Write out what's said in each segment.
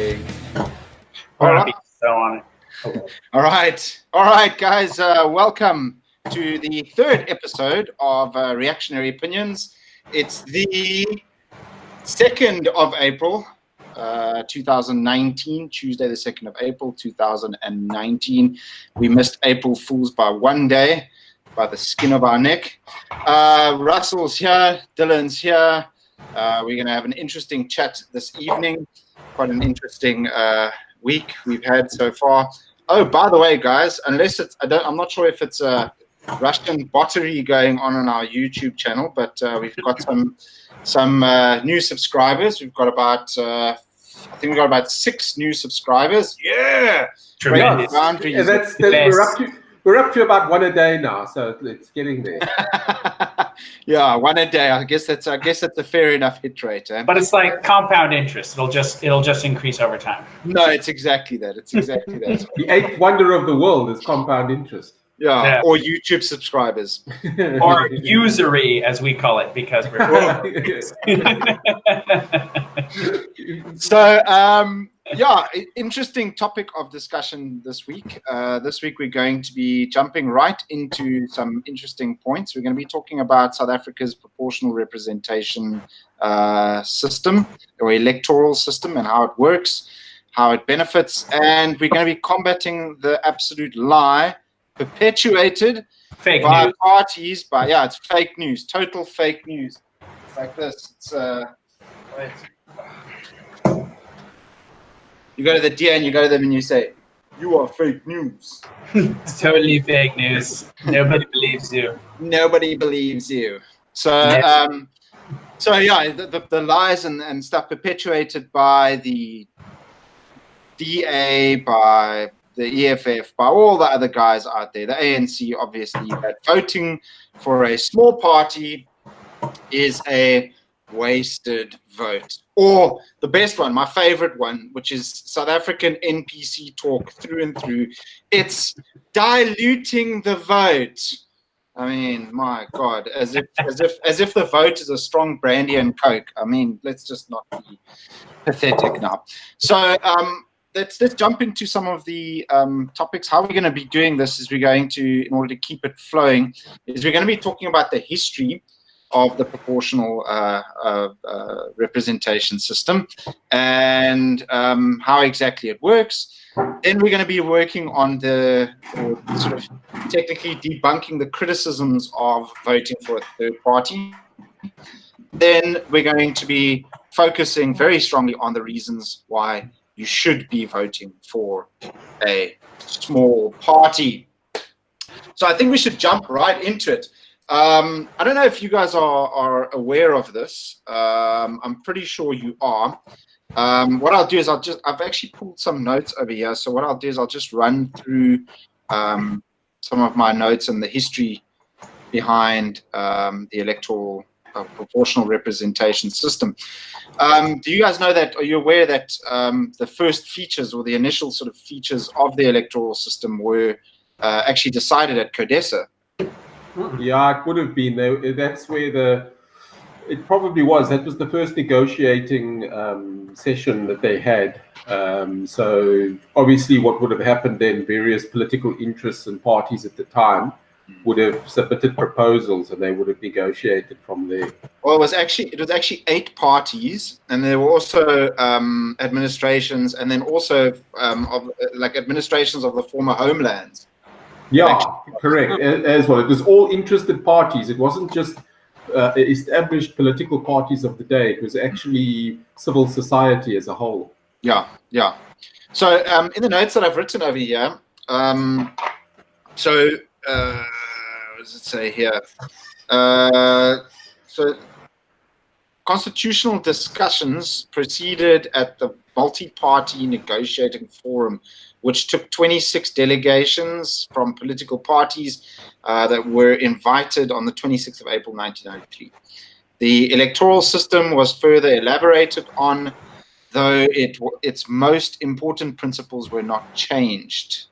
rolling. All right. So on it. All right, guys. Welcome to the third episode of Reactionary Opinions. It's the 2nd of April, 2019, Tuesday, the 2nd of April, 2019. We missed April Fools by one day, by the skin of our neck. Russell's here, Dylan's here. We're going to have an interesting chat this evening. Quite an interesting week we've had so far. Oh, by the way, guys, unless it's, I'm not sure if it's a Russian bottery going on our YouTube channel, but we've got some new subscribers. We've got about, I think we've got about 6 new subscribers. Yeah, tremendous. We're up to about one a day now, so it's getting there. Yeah, one a day. I guess that's a fair enough hit rate. Eh? But it's like compound interest. It'll just increase over time. No, it's exactly that. It's exactly that. The 8th wonder of the world is compound interest. Yeah, or YouTube subscribers. Or usury, as we call it, because we're So, yeah, interesting topic of discussion this week. This week we're going to be jumping right into some interesting points. We're going to be talking about South Africa's proportional representation system or electoral system and how it works, how it benefits, and we're going to be combating the absolute lie perpetuated fake by news. parties. It's fake news, total fake news. It's like this. It's wait. You go to the deer and you go to them and you say, "You are fake news." It's totally fake news. Nobody believes you. Nobody believes you. So, Yes. The lies and stuff perpetuated by the DA, by the EFF, by all the other guys out there, the ANC, obviously, that voting for a small party is a wasted vote. Or the best one, my favorite one, which is South African NPC talk through and through. It's diluting the vote. I mean, my God, as if the vote is a strong brandy and Coke. I mean, let's just not be pathetic now. So let's jump into some of the topics. How we're going to be doing this is we're going to, in order to keep it flowing, is we're going to be talking about the history of the proportional representation system and how exactly it works. Then we're going to be working on sort of technically debunking the criticisms of voting for a third party. Then we're going to be focusing very strongly on the reasons why you should be voting for a small party. So I think we should jump right into it. I don't know if you guys are aware of this. I'm pretty sure you are. What I'll do is I've actually pulled some notes over here. So what I'll do is I'll just run through some of my notes and the history behind the electoral proportional representation system. Do you guys know that? Are you aware that the first features or the initial sort of features of the electoral system were actually decided at CODESA? Yeah, it would have been. That's where it probably was. That was the first negotiating session that they had. So obviously what would have happened then, various political interests and parties at the time would have submitted proposals and they would have negotiated from there. Well, it was actually 8 parties, and there were also administrations, and then also administrations of the former homelands. Yeah, correct. As well, it was all interested parties. It wasn't just established political parties of the day. It was actually civil society as a whole. Yeah. So in the notes that I've written over here, what does it say here? So constitutional discussions proceeded at the multi-party negotiating forum, which took 26 delegations from political parties that were invited on the 26th of April, 1993. The electoral system was further elaborated on, though its most important principles were not changed.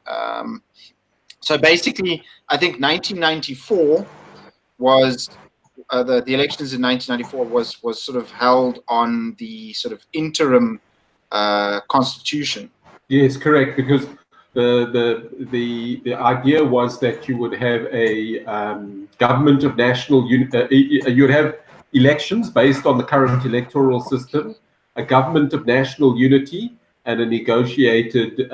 So basically, I think 1994 was the elections in 1994 was sort of held on the sort of interim constitution. Yes, correct. Because the idea was that you would have a government of national you'd have elections based on the current electoral system, a government of national unity, and a negotiated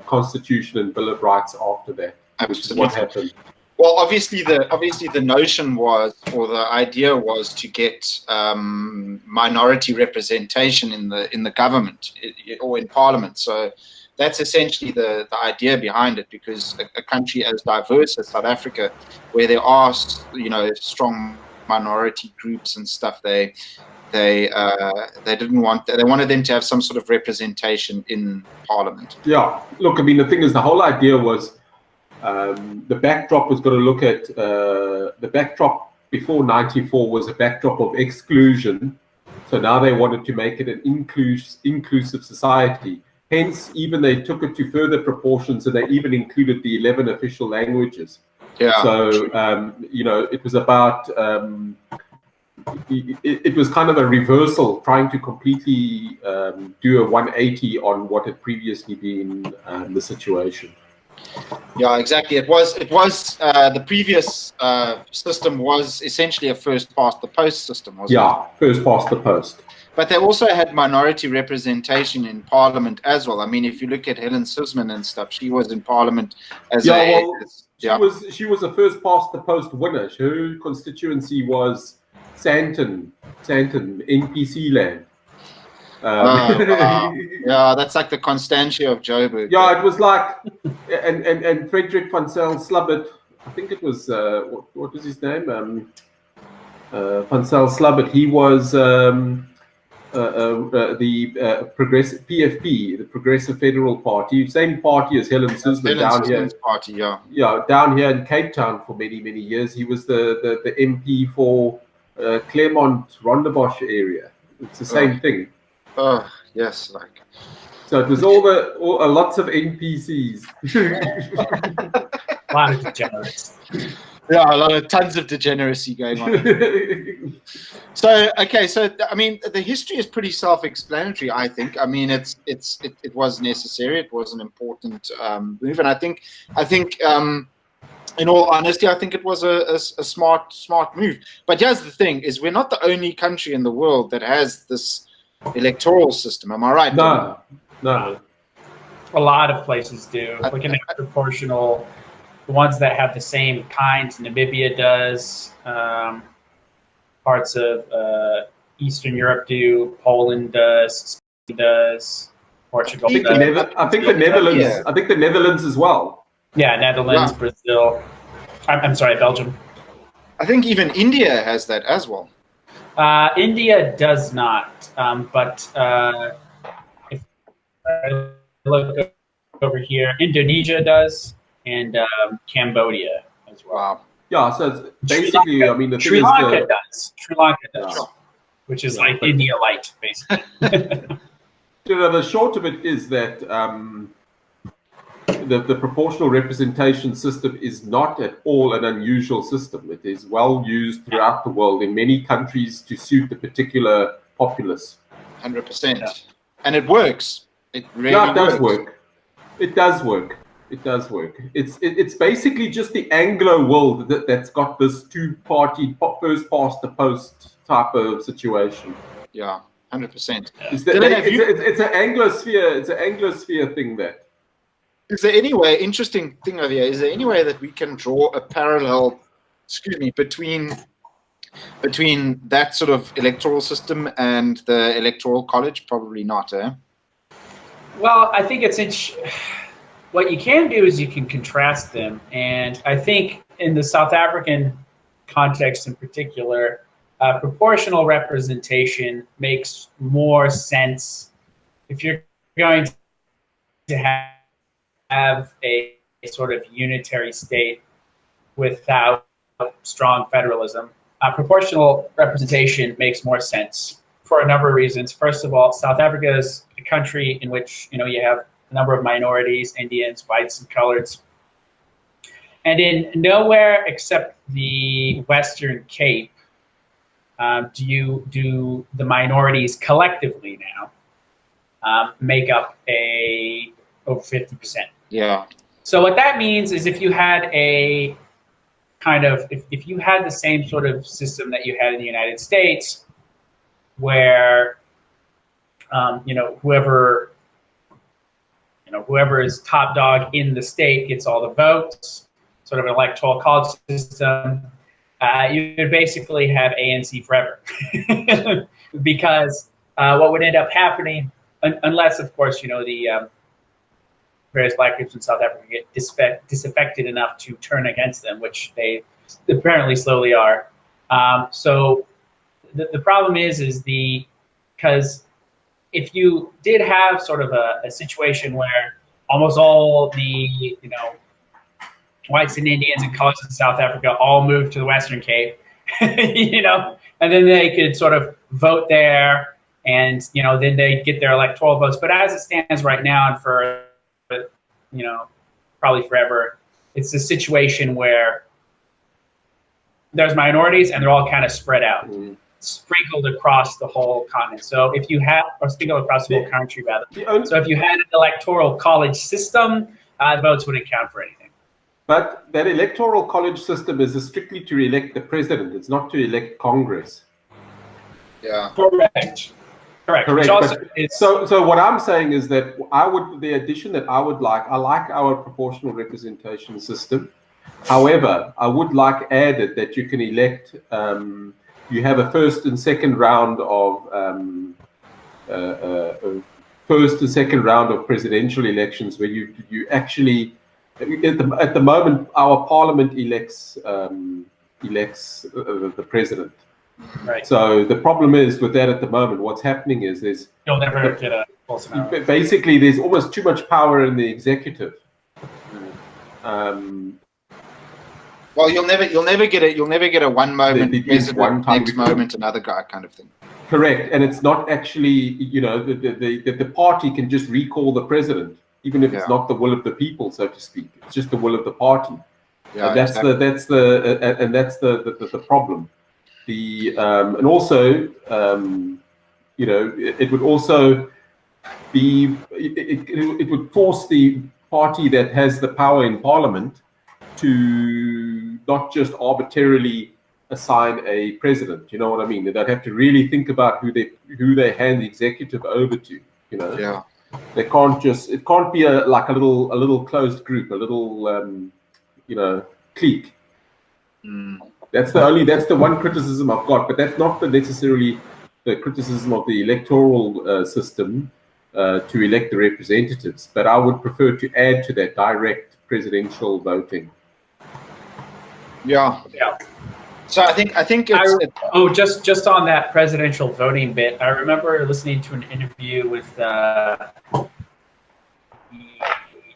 constitution and bill of rights after that. Which is what happened. Well, obviously the notion was, or the idea was, to get minority representation in the government or in parliament. So that's essentially the idea behind it, because a country as diverse as South Africa, where there are strong minority groups and stuff, they didn't want that. They wanted them to have some sort of representation in parliament. Yeah, look, I mean, the thing is, the whole idea was the backdrop was going to look at the backdrop before '94 was a backdrop of exclusion. So now they wanted to make it an inclusive society. Hence, even they took it to further proportions, and they even included the 11 official languages. Yeah. So it was about it was kind of a reversal, trying to completely do a 180 on what had previously been the situation. Yeah, exactly. It was the previous system was essentially a first past the post system, wasn't it? Yeah, first past the post. But they also had minority representation in parliament as well. I mean, if you look at Helen Suzman and stuff, she was in parliament as she was a first past the post winner. Her constituency was Sandton, NPC land. Yeah, that's like the Constantia of Joburg. Yeah, it was like, and Frederick van Zyl Slabbert, I think it was, what was his name? Van Zyl Slabbert, he was the Progressive PFP, the Progressive Federal Party, same party as Helen Suzman down here. Party, yeah. Yeah, down here in Cape Town for many years. He was the MP for Claremont Rondebosch area. It's the same thing. Oh yes, like. So it was lots of NPCs. A lot of degenerates. Yeah, tons of degeneracy going on. So okay, so I mean, the history is pretty self-explanatory. I think. I mean, it was necessary. It was an important move, and I think, in all honesty, I think it was a smart move. But here's the thing: is we're not the only country in the world that has this electoral system. Am I right? No. A lot of places do. Looking at proportional. The ones that have the same kinds, Namibia does, parts of Eastern Europe do, Poland does, Spain does, Portugal does. I think the Netherlands. Yeah. I think the Netherlands as well. Yeah, Netherlands, yeah. Brazil. I'm sorry, Belgium. I think even India has that as well. India does not, but if I look over here, Indonesia does. And Cambodia as well. Wow. Yeah, so it's basically, I mean, Sri Lanka does, which is like India light, basically. The short of it is that the proportional representation system is not at all an unusual system. It is well used throughout the world in many countries to suit the particular populace. 100%. Yeah. And it works. It really works. It does work. It does work. It's basically just the Anglo world that's got this two-party first past the post type of situation. Yeah, 100%. It's an Anglosphere. It's an Anglosphere thing. That is there any way? Interesting thing over here. Is there any way that we can draw a parallel? Between that sort of electoral system and the electoral college? Probably not. Well, I think what you can do is you can contrast them. And I think in the South African context in particular, proportional representation makes more sense if you're going to have a sort of unitary state without strong federalism. Proportional representation makes more sense for a number of reasons. First of all, South Africa is a country in which you have number of minorities, Indians, whites, and coloreds. And in nowhere except the Western Cape do the minorities collectively now make up over 50%. Yeah. So what that means is if you had a kind of, if you had the same sort of system that you had in the United States, where whoever is top dog in the state gets all the votes, sort of an electoral college system, you would basically have ANC forever. Because what would end up happening, unless, of course, the various black groups in South Africa get disaffected enough to turn against them, which they apparently slowly are. So the problem is because if you did have sort of a situation where almost all the whites and Indians and colors in South Africa all moved to the Western Cape, and then they could sort of vote there, and then they get their electoral votes. But as it stands right now, and for probably forever, it's a situation where there's minorities and they're all kind of spread out, sprinkled across the whole continent. So if you have, or sprinkled across the whole country rather. So if you had an electoral college system, votes wouldn't count for anything. But that electoral college system is strictly to elect the president. It's not to elect Congress. Yeah. Correct. So what I'm saying is that the addition that I like our proportional representation system. However, I would like added that you can elect, you have a first and second round of presidential elections where you actually, at the moment, our parliament elects the president. Right. So the problem is with that at the moment, what's happening is you'll never get a Bolsonaro. Basically, there's almost too much power in the executive. Well, you'll never get a one moment president, next moment another guy kind of thing. Correct, and it's not actually the party can just recall the president, even if it's not the will of the people, so to speak. It's just the will of the party. Yeah, and that's the problem. And also, it would also be it would force the party that has the power in parliament to not just arbitrarily assign a president. You know what I mean? They'd have to really think about who they hand the executive over to. Yeah. They can't just. It can't be a little closed group, a little clique. Mm. That's the one criticism I've got, but that's not necessarily the criticism of the electoral system to elect the representatives. But I would prefer to add to that direct presidential voting. Yeah. So I think it's just on that presidential voting bit, I remember listening to an interview with the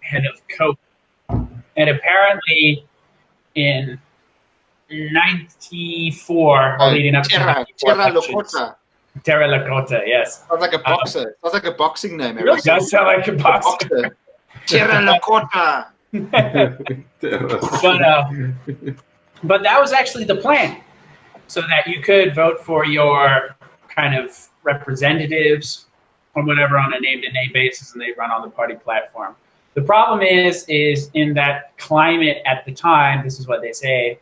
head of Coke, and apparently in 94, leading up to Terra Lokota. Terra Lokota, yes. Sounds like a boxer. Sounds like a boxing name. It really does sound like a boxer. Terra Lokota. But that was actually the plan, so that you could vote for your kind of representatives or whatever on a name-to-name basis, and they run on the party platform. The problem is in that climate at the time, this is what they say,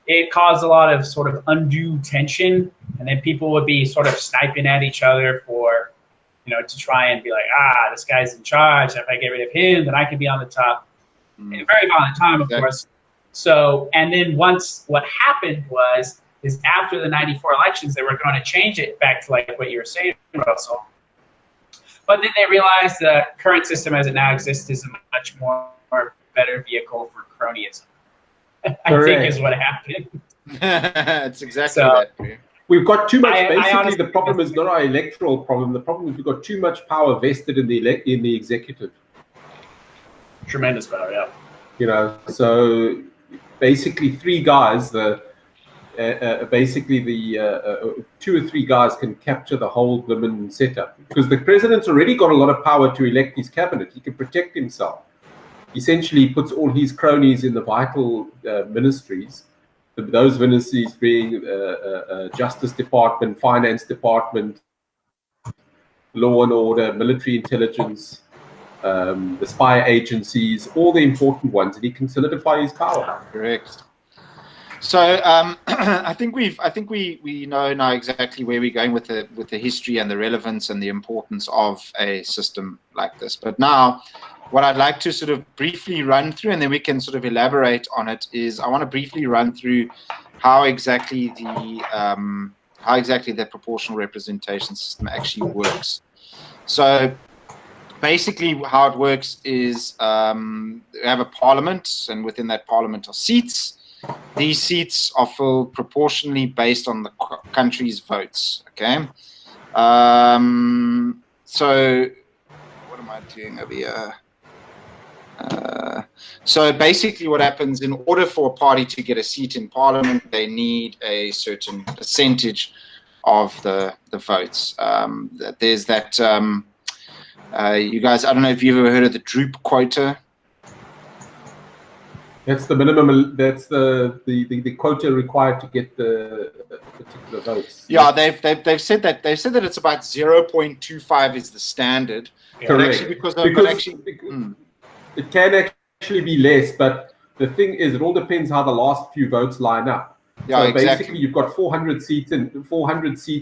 it caused a lot of sort of undue tension, and then people would be sort of sniping at each other for, to try and be like, this guy's in charge. If I get rid of him, then I can be on the top. Mm. A very violent time, of course. So, and then once what happened is after the 94 elections, they were going to change it back to like what you were saying, Russell. But then they realized the current system as it now exists is a much more better vehicle for cronyism. I think is what happened. It's exactly that. We've got too much. Basically, the problem is not our electoral problem. The problem is we've got too much power vested in the executive. Tremendous power, yeah. So basically, three guys. Two or three guys can capture the whole women setup, because the president's already got a lot of power to elect his cabinet. He can protect himself. Essentially, he puts all his cronies in the vital ministries. Those ministries being Justice Department, Finance Department, law and order, military intelligence, the spy agencies, all the important ones, and he can solidify his power. Correct. So I think we know now exactly where we're going with the history and the relevance and the importance of a system like this. But now, what I'd like to sort of briefly run through, and then we can sort of elaborate on it, is I want to briefly run through how exactly the proportional representation system actually works. So basically, how it works is we have a parliament, and within that parliament are seats. These seats are filled proportionally based on the country's votes. Okay. So what am I doing over here? So basically what happens, in order for a party to get a seat in parliament, they need a certain percentage of the votes. There's that, you guys, I don't know if you've ever heard of the droop quota. That's the minimum. That's the quota required to get the particular votes. Yeah, they've said that it's about 0.25 is the standard. Yeah. Correct. Actually, because it can actually be less, but the thing is, it all depends how the last few votes line up. Yeah, so exactly. Basically, you've got 400 seats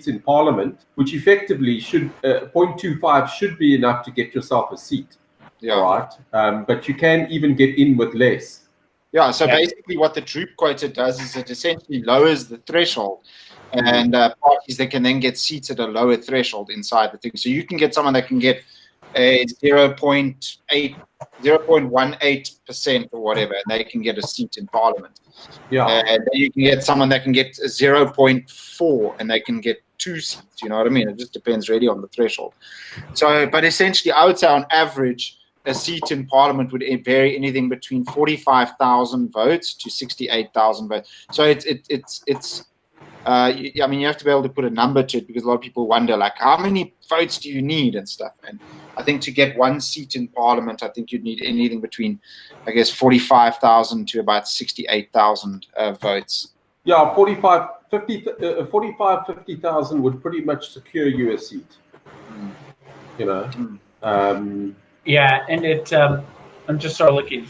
in Parliament, which effectively should 0.25 should be enough to get yourself a seat. Yeah. All right, but you can even get in with less. Yeah, so basically what the droop quota does is it essentially lowers the threshold, and parties that can then get seats at a lower threshold inside the thing. So you can get someone that can get a 0.18% or whatever, and they can get a seat in parliament. Yeah. And you can get someone that can get a 0.4 and they can get 2 seats. You know what I mean? It just depends really on the threshold. So, but essentially, I would say on average, a seat in parliament would vary anything between 45,000 votes to 68,000 votes. So I mean, you have to be able to put a number to it, because a lot of people wonder, like, how many votes do you need and stuff. And I think to get 1 seat in parliament, I think you'd need anything between, I guess, 45,000 to about 68,000 votes. Yeah, 50,000 would pretty much secure you a seat. You know. Yeah, and I'm just sort of looking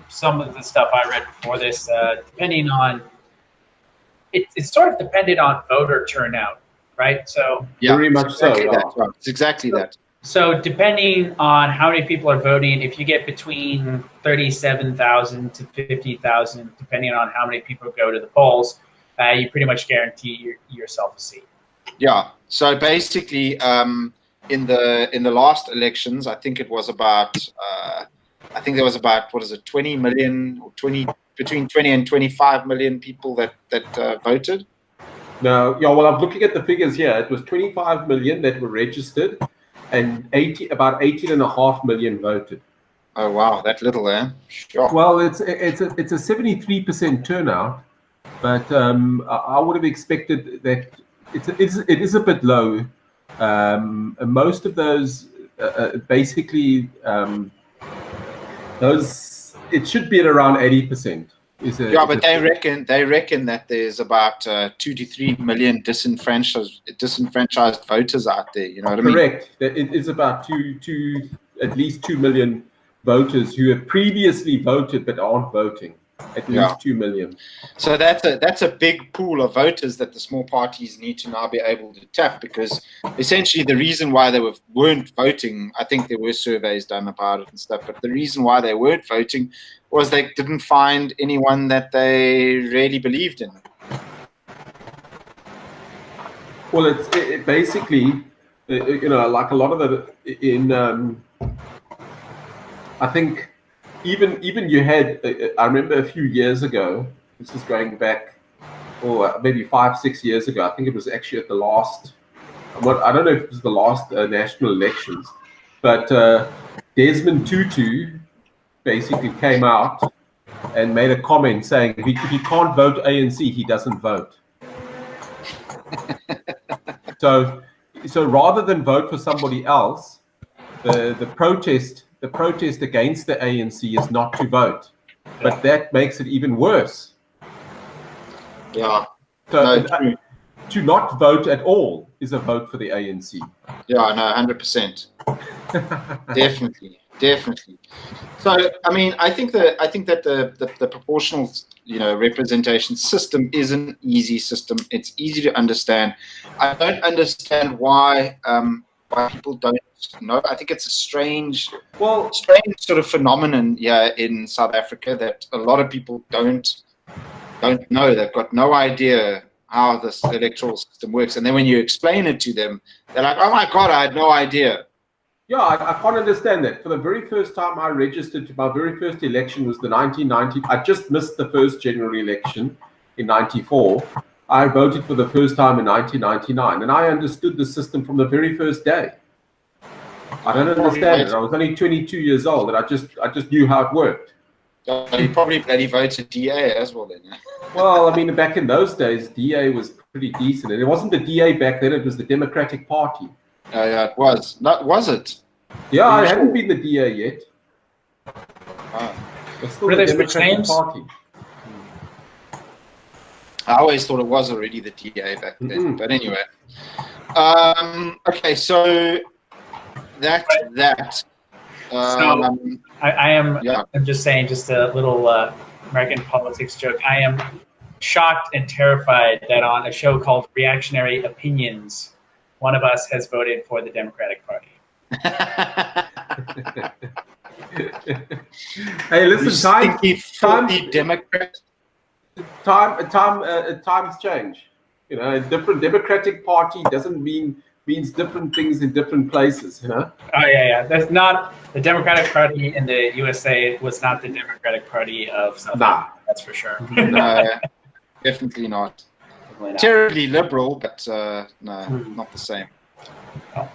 some of the stuff I read before this, depending on, it's sort of dependent on voter turnout, right? So yeah, very much exactly so. That, right. It's exactly that. So depending on how many people are voting, if you get between 37,000 to 50,000, depending on how many people go to the polls, you pretty much guarantee yourself a seat. Yeah. So basically, in the last elections, I think it was about I think there was about 20 million or between 20 and 25 million people that voted. No, yeah. Well, I'm looking at the figures here. It was 25 million that were registered, and about 18.5 million voted. Oh wow, that little there. Sure. Well, it's a 73% turnout, but I would have expected that it is a bit low. Most of those basically those it should be at around 80%. Yeah, but they reckon that there's about 2 to 3 million disenfranchised voters out there. You know what I mean? Correct. It is about at least 2 million voters who have previously voted but aren't voting. At least 2 million. So that's a big pool of voters that the small parties need to now be able to tap, because essentially the reason why they weren't voting, I think there were surveys done about it and stuff, but the reason why they weren't voting was they didn't find anyone that they really believed in. Well, it basically, like a lot of I think. Even you had, I remember a few years ago, this is going back, maybe 5-6 years ago, I think it was actually at the last, I don't know if it was the last national elections, but Desmond Tutu basically came out and made a comment saying if he can't vote ANC, he doesn't vote. So rather than vote for somebody else, the protest against the ANC is not to vote, but that makes it even worse. Yeah. So to not vote at all is a vote for the ANC. Yeah, no, 100%. Definitely. So, I mean, I think that the proportional, representation system is an easy system. It's easy to understand. I don't understand why people don't know. I think it's a strange sort of phenomenon here in South Africa that a lot of people don't know. They've got no idea how this electoral system works, and then when you explain it to them, they're like, "Oh my God, I had no idea." Yeah, I can't understand that. For the very first time I registered to my very first election was the 1990. I just missed the first general election in 94. I voted for the first time in 1999, and I understood the system from the very first day. I don't understand it. I was only 22 years old, and I just knew how it worked. You probably bloody voted DA as well then. Well, I mean, back in those days, DA was pretty decent, and it wasn't the DA back then; it was the Democratic Party. Yeah, it was. Was it? Yeah, I hadn't been the DA yet. It's still the Democratic Party. I always thought it was already the DA back then. But anyway. Okay, so that's that. I'm just saying, just a little American politics joke. I am shocked and terrified that on a show called Reactionary Opinions, one of us has voted for the Democratic Party. Hey, listen, times change. A different Democratic Party means different things in different places. Oh yeah. That's not the Democratic Party in the USA. Was not the Democratic Party of South Africa. That's for sure. No, definitely not. Terribly liberal, but no, not the same. Oh.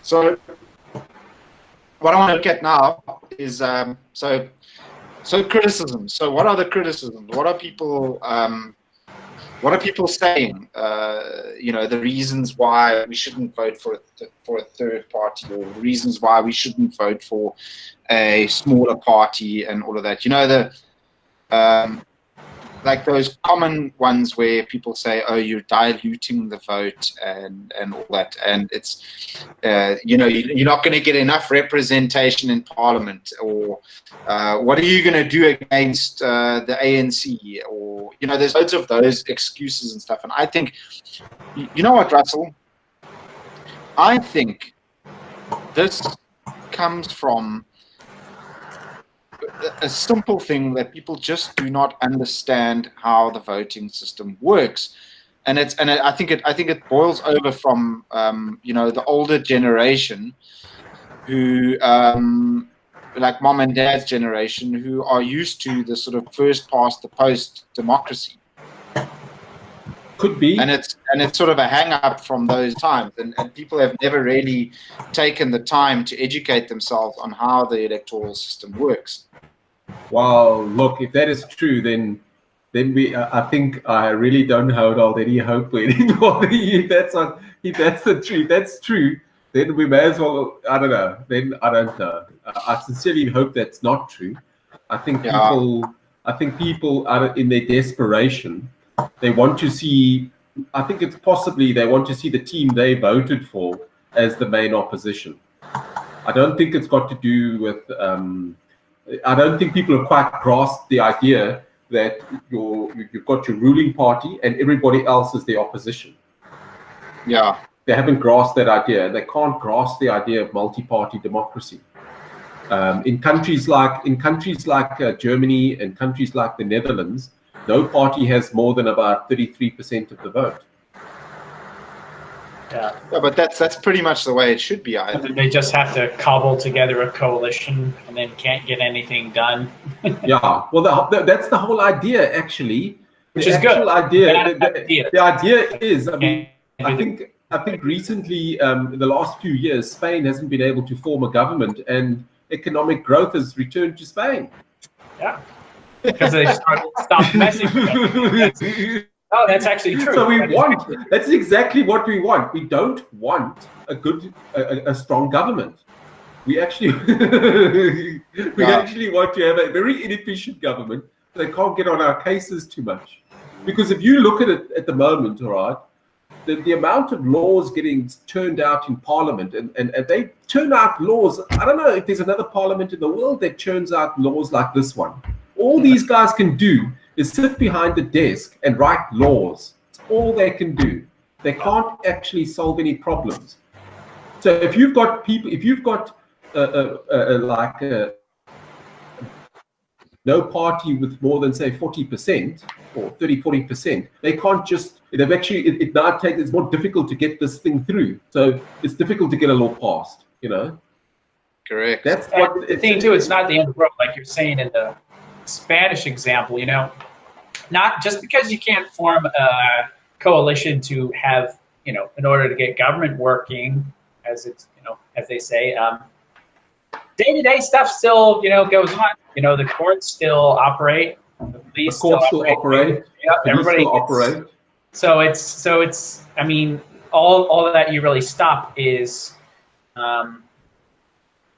So, what I want to look at now is so criticism. So, what are the criticisms? What are people saying? The reasons why we shouldn't vote for a third party, or the reasons why we shouldn't vote for a smaller party, and all of that. Like those common ones where people say, "Oh, you're diluting the vote," and all that, and it's you're not going to get enough representation in Parliament, or what are you going to do against the ANC, or there's loads of those excuses and stuff. And I think, you know what, Russell? I think this comes from a simple thing that people just do not understand how the voting system works, and I think it boils over from the older generation, who like mom and dad's generation, who are used to the sort of first past the post democracy. Could be, and it's sort of a hang up from those times, and people have never really taken the time to educate themselves on how the electoral system works. Well, look, if that is true, then I think I really don't hold any hope for anybody. If that's the truth, that's true, then we may as well. I don't know. Then I don't know. I sincerely hope that's not true. I think people are in their desperation. They want to see. I think it's possibly they want to see the team they voted for as the main opposition. I don't think it's got to do with. I don't think people have quite grasped the idea that you've got your ruling party and everybody else is the opposition. Yeah, they haven't grasped that idea. They can't grasp the idea of multi-party democracy. In countries like Germany and countries like the Netherlands, no party has more than about 33% of the vote. Yeah, but that's pretty much the way it should be. I think they just have to cobble together a coalition and then can't get anything done. Yeah, well, that's the whole idea, actually. Which is good. The idea is, I mean, I think recently, in the last few years, Spain hasn't been able to form a government, and economic growth has returned to Spain. Yeah, because they stopped messing with it. Oh, that's actually true. So that's exactly what we want. We don't want a strong government. We actually actually want to have a very inefficient government. They can't get on our cases too much. Because if you look at it at the moment, all right, the amount of laws getting turned out in Parliament, and they turn out laws. I don't know if there's another Parliament in the world that churns out laws like this one. All these guys can do is sit behind the desk and write laws. It's all they can do. They can't actually solve any problems. So if you've got people, if you've got no party with more than say 40% or 30-40%, they can't just. They've actually it now takes. It's more difficult to get this thing through. So it's difficult to get a law passed. You know. Correct. That's and what the thing too. It's not the end of the world, like you're saying in the Spanish example. You know, not just because you can't form a coalition to have, you know, in order to get government working, as it's, you know, as they say, day-to-day stuff still, you know, goes on. You know, the courts still operate, the police still operate. Yeah, everybody still operate. So it's. I mean, all that you really stop is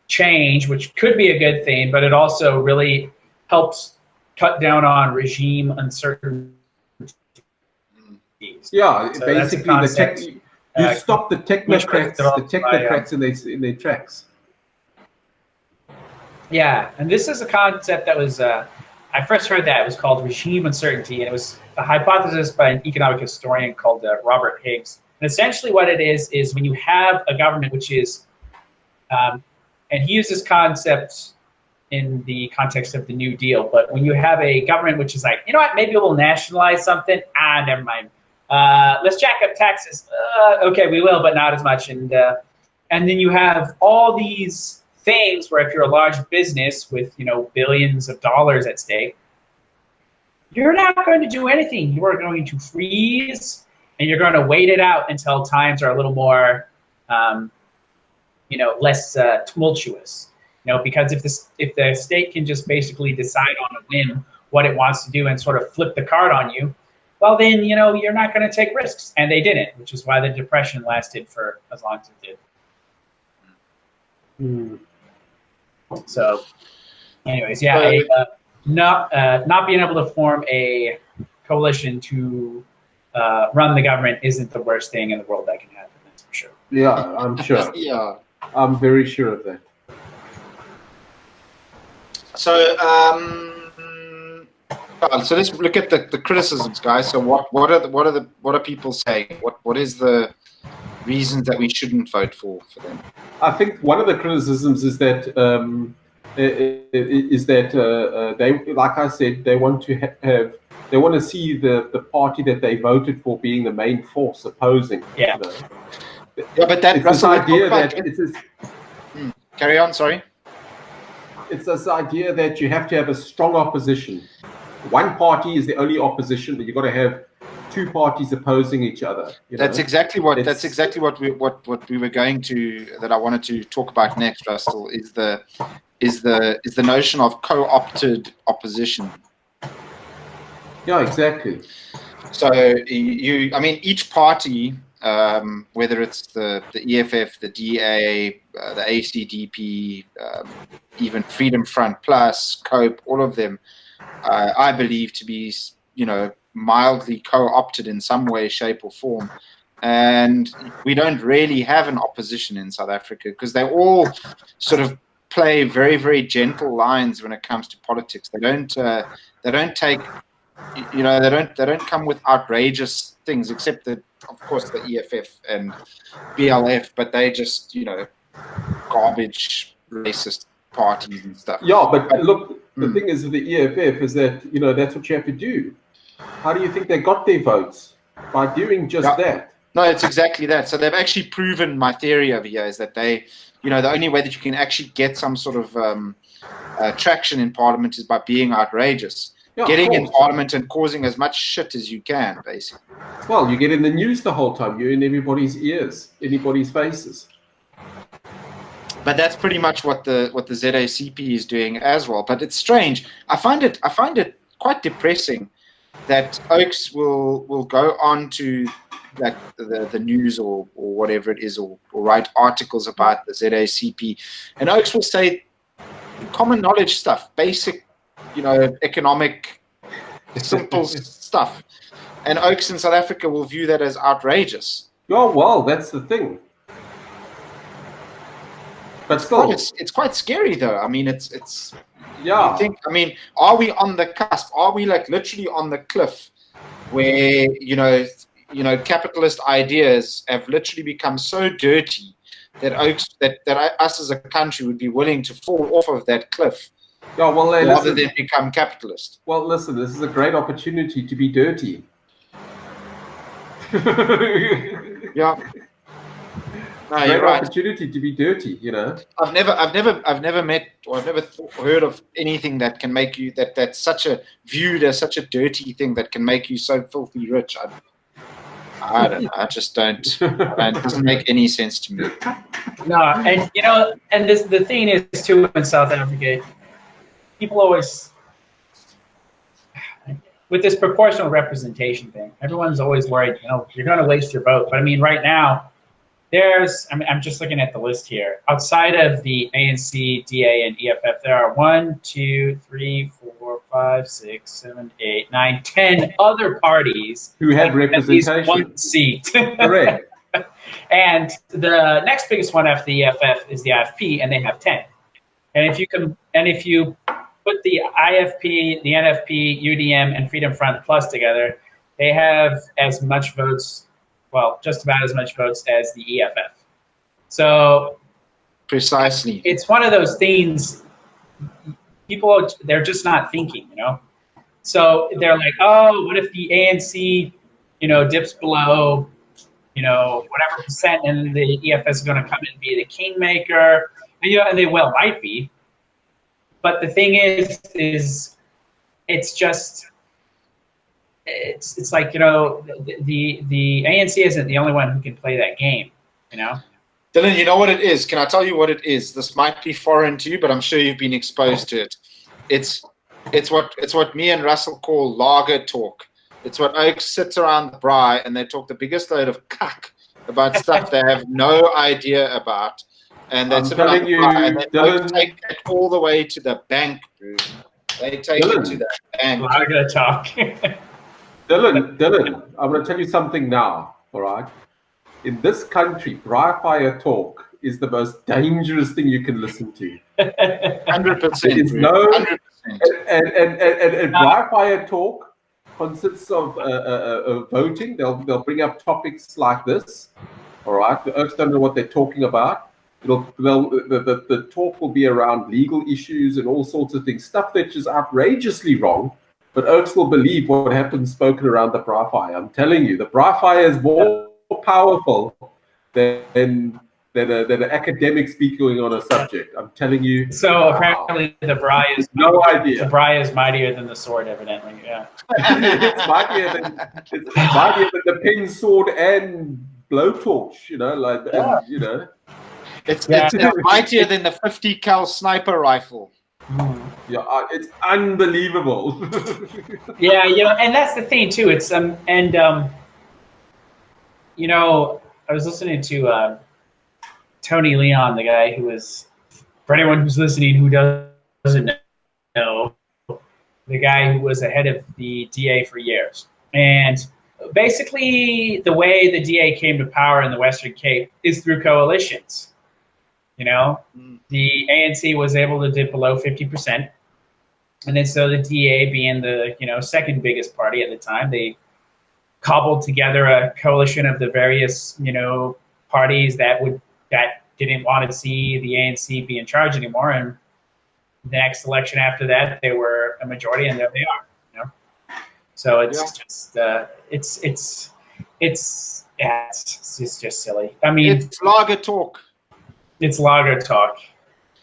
change, which could be a good thing, but it also really helps cut down on regime uncertainty. Yeah, So basically you stop the technocrats in their tracks. Yeah, and this is a concept that was I first heard that. It was called regime uncertainty, and it was a hypothesis by an economic historian called Robert Higgs. And essentially, what it is when you have a government which is, and he used this concept in the context of the New Deal, but when you have a government which is like, you know what, maybe we'll nationalize something. Never mind. Let's jack up taxes. Okay, we will, but not as much. And then you have all these things where if you're a large business with, you know, billions of dollars at stake, you're not going to do anything. You are going to freeze, and you're going to wait it out until times are a little more, you know, less tumultuous. You know, because if the state can just basically decide on a whim what it wants to do and sort of flip the card on you, well, then, you know, you're not going to take risks. And they didn't, which is why the Depression lasted for as long as it did. So, anyways, yeah, not being able to form a coalition to run the government isn't the worst thing in the world that can happen. That's for sure. Yeah, I'm sure. Yeah, I'm very sure of that. So, so let's look at the criticisms, guys. So, what are people saying? What is the reasons that we shouldn't vote for them? I think one of the criticisms is that they, like I said, they want to they want to see the party that they voted for being the main force opposing. Yeah. You know? Yeah, but that it's this idea that it's this, carry on. Sorry. It's this idea that you have to have a strong opposition. One party is the only opposition, but you've got to have two parties opposing each other. That's exactly what we were going to, that I wanted to talk about next, Russell, is the notion of co-opted opposition. Yeah, exactly. So I mean, each party, whether it's the EFF, the DA, the ACDP, even Freedom Front Plus, COPE, all of them, I believe to be, you know, mildly co-opted in some way, shape, or form. And we don't really have an opposition in South Africa because they all sort of play very, very gentle lines when it comes to politics. They don't take, you know, they don't come with outrageous things, except that, of course, the EFF and BLF, but they just, you know, garbage racist parties and stuff. Yeah, but look, the thing is with the EFF is that, you know, that's what you have to do. How do you think they got their votes? By doing just that. No, it's exactly that. So they've actually proven my theory over here is that they, you know, the only way that you can actually get some sort of traction in Parliament is by being outrageous. Yeah, getting in Parliament and causing as much shit as you can, basically. Well, you get in the news the whole time. You're in everybody's ears, anybody's faces. But that's pretty much what the ZACP is doing as well. But it's strange. I find it quite depressing that Oaks will go on to like the news or whatever it is, or write articles about the ZACP, and Oaks will say common knowledge stuff, basic, you know, economic, simple stuff. and Oaks in South Africa will view that as outrageous. Oh, well, that's the thing. But still, it's quite scary, though. I mean, it's yeah. You think, I mean, are we on the cusp? Are we like literally on the cliff where capitalist ideas have literally become so dirty that us as a country would be willing to fall off of that cliff rather than become capitalist? Well, listen, this is a great opportunity to be dirty. Yeah. No, great you're right. opportunity to be dirty, you know. I've never met or I've never heard of anything that can make you that's such a viewed as such a dirty thing that can make you so filthy rich. I don't know. I just don't. It doesn't make any sense to me. No, and and the thing is too in South Africa, people always with this proportional representation thing. Everyone's always worried. You're going to waste your vote. But I mean, right now. I'm just looking at the list here. Outside of the ANC, DA, and EFF, there are 1, 2, 3, 4, 5, 6, 7, 8, 9, 10 other parties who have representation. At least one seat. Correct. And the next biggest one after the EFF is the IFP, and they have 10. And if you put the IFP, the NFP, UDM, and Freedom Front Plus together, they have as much votes. Well, just about as much votes as the EFF. So precisely, it's one of those things. People, they're just not thinking, So they're like, oh, what if the ANC, dips below, whatever percent, and the EFF is going to come and be the kingmaker, and they might be. But the thing is it's just. It's like, the ANC isn't the only one who can play that game, Dylan, you know what it is? Can I tell you what it is? This might be foreign to you, but I'm sure you've been exposed to it. It's what me and Russell call lager talk. It's what Oaks sits around the braai and they talk the biggest load of cuck about stuff they have no idea about. And they sit around the braai and they take it all the way to the bank, bro. They take it to the bank. Lager talk. Dylan, I'm going to tell you something now, all right? In this country, braai fire talk is the most dangerous thing you can listen to. 100%. And braai fire talk consists of voting. They'll bring up topics like this, all right? The Oaks don't know what they're talking about. The talk will be around legal issues and all sorts of things, stuff that's just outrageously wrong. But Oaks will believe what happens spoken around the braai fire. I'm telling you, the braai fire is more powerful than an academic speaking on a subject. I'm telling you. So apparently the braai is no idea. The braai is mightier than the sword, evidently. Yeah. It's mightier than the pen, sword, and blowtorch. It's mightier than the 50 cal sniper rifle. Yeah, it's unbelievable. Yeah, and that's the thing too. It's I was listening to Tony Leon, the guy who was, for anyone who's listening who doesn't know, the guy who was the head of the DA for years. And basically, the way the DA came to power in the Western Cape is through coalitions. The ANC was able to dip below 50%. And then so the DA being the, second biggest party at the time, they cobbled together a coalition of the various, parties that didn't want to see the ANC be in charge anymore. And the next election after that, they were a majority, and there they are. So it's just it's just silly. I mean, it's lager talk. It's lager talk.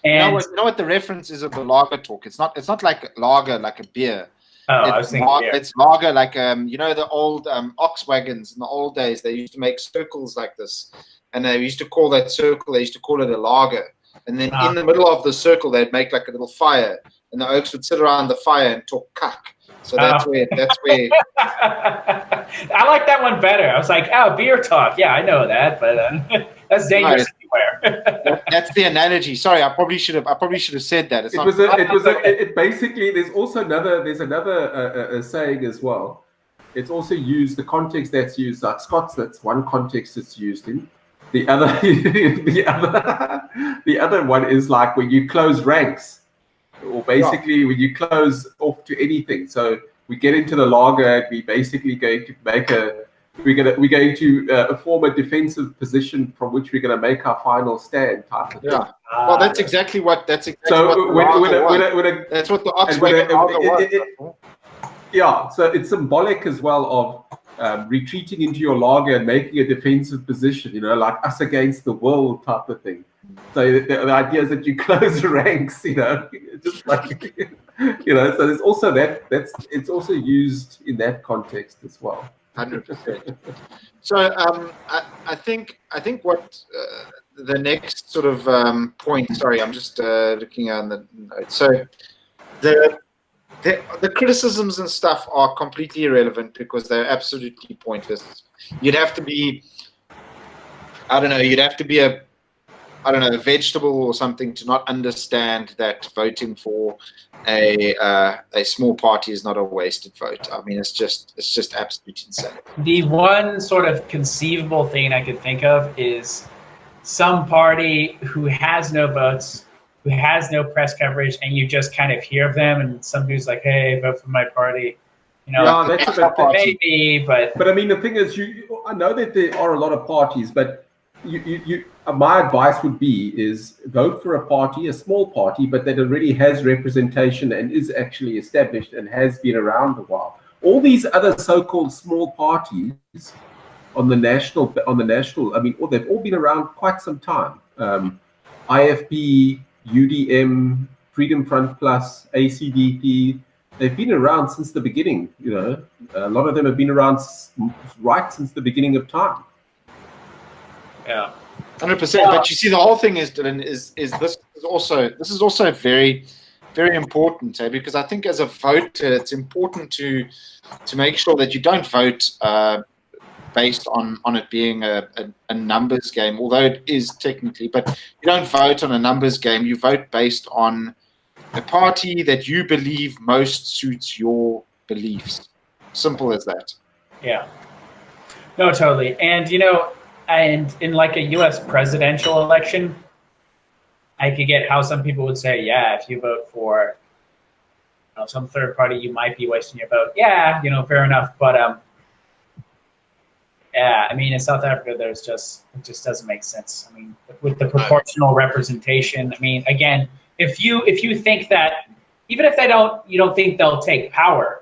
And you know what the reference is of the lager talk? It's not like lager, like a beer. Oh, I was thinking beer. It's lager like the old ox wagons in the old days. They used to make circles like this, and they used to call that circle. They used to call it a lager. And then in the middle of the circle, they'd make like a little fire, and the Oaks would sit around the fire and talk cuck. So that's where. I like that one better. I was like, beer talk. Yeah, I know that, but that's dangerous anywhere. That's the analogy. Sorry, I probably should have said that. It basically. There's another saying as well. it's also used, the context that's used, like Scots, that's one context it's used in. The other, the other one is like when you close ranks, or basically when you close off to anything. So we get into the lager and we basically going to make we're going to form a defensive position from which we're going to make our final stand type of thing. Yeah. Well, that's exactly what that's what that's what the Oxwagon lager was. Yeah, so it's symbolic as well of retreating into your lager and making a defensive position, you know, like us against the world type of thing. So the idea is that you close the ranks, you know, just like, you know, so there's also it's also used in that context as well. 100%. So I think what the next sort of point. Sorry, I'm just looking on the notes. So the criticisms and stuff are completely irrelevant because they're absolutely pointless. You'd have to be, I don't know, you'd have to be a vegetable or something to not understand that voting for a small party is not a wasted vote. I mean, it's just absolute insanity. The one sort of conceivable thing I could think of is some party who has no votes, who has no press coverage, and you just kind of hear of them, and some dude's like, "Hey, vote for my party." You know, yeah, that's a bit maybe, but I mean, the thing is, I know that there are a lot of parties, but my advice would be is vote for a party, a small party, but that already has representation and is actually established and has been around a while. All these other so-called small parties on the national, I mean, they've all been around quite some time. IFP, UDM, Freedom Front Plus, ACDP, they've been around since the beginning. You know, a lot of them have been around right since the beginning of time. Yeah, 100%. But you see, the whole thing is, Dylan, is this is also very, very important, because I think as a voter, it's important to make sure that you don't vote based on it being a numbers game, although it is technically, but you don't vote on a numbers game. You vote based on a party that you believe most suits your beliefs. Simple as that. Yeah. No, totally. And, you know, and in like a U.S. presidential election, I could get how some people would say, yeah, if you vote for some third party, you might be wasting your vote. Yeah, you know, fair enough. But yeah, I mean, in South Africa, it just doesn't make sense. I mean, with the proportional representation, I mean, again, if you think that even if you don't think they'll take power,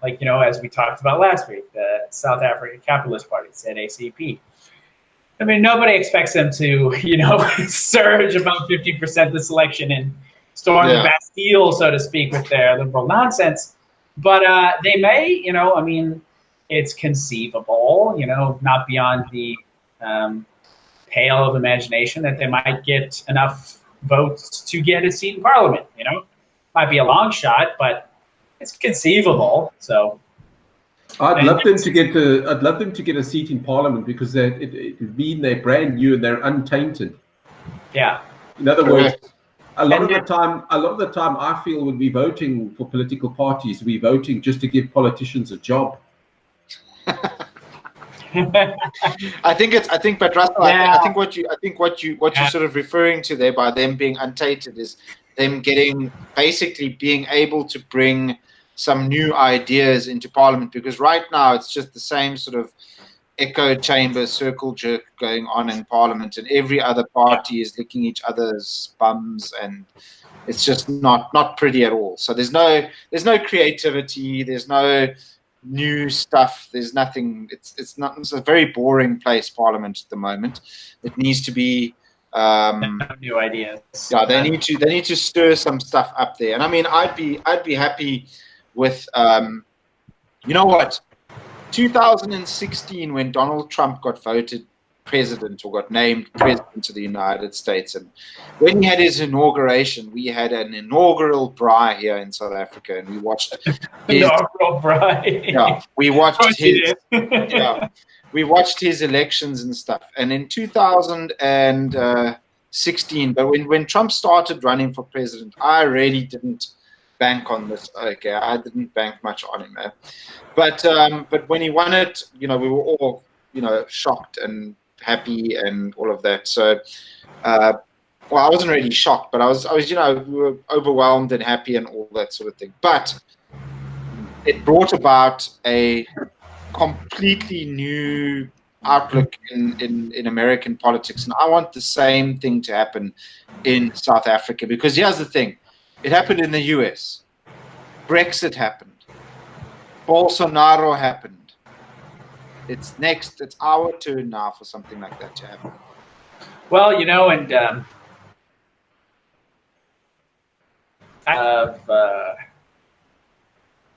like, you know, as we talked about last week, the South African Capitalist Party, said ACP. I mean, nobody expects them to, you know, surge about 50% this election and storm the Bastille, so to speak, with their liberal nonsense. But they may, you know, I mean, it's conceivable, you know, not beyond the pale of imagination that they might get enough votes to get a seat in Parliament. You know, might be a long shot, but it's conceivable. So I'd love them to get a seat in Parliament because it would mean they're brand new and they're untainted. Yeah. In other words, a lot of the time, I feel when we're voting for political parties, we're voting just to give politicians a job. I think, but Russell, I think what you're sort of referring to there by them being untainted is them basically being able to bring some new ideas into Parliament, because right now it's just the same sort of echo chamber circle jerk going on in Parliament, and every other party is licking each other's bums, and it's just not pretty at all. So there's no creativity, there's no new stuff, there's nothing. It's a very boring place, Parliament, at the moment. It needs to be new ideas. Yeah, they need to stir some stuff up there. And I mean, I'd be happy with you know what, 2016, when Donald Trump got voted president or got named president of the United States, and when he had his inauguration, we had an inaugural braai here in South Africa, and we watched inaugural braai. Yeah, we watched his we watched his elections and stuff. And in 2016, but when Trump started running for president, I really didn't bank on this. Okay, I didn't bank much on him, but when he won it, we were all shocked and happy and all of that. So, well, I wasn't really shocked, but I was we were overwhelmed and happy and all that sort of thing. But it brought about a completely new outlook in American politics, and I want the same thing to happen in South Africa, because here's the thing: it happened in the US, Brexit happened, Bolsonaro happened. It's our turn now for something like that to happen. Well,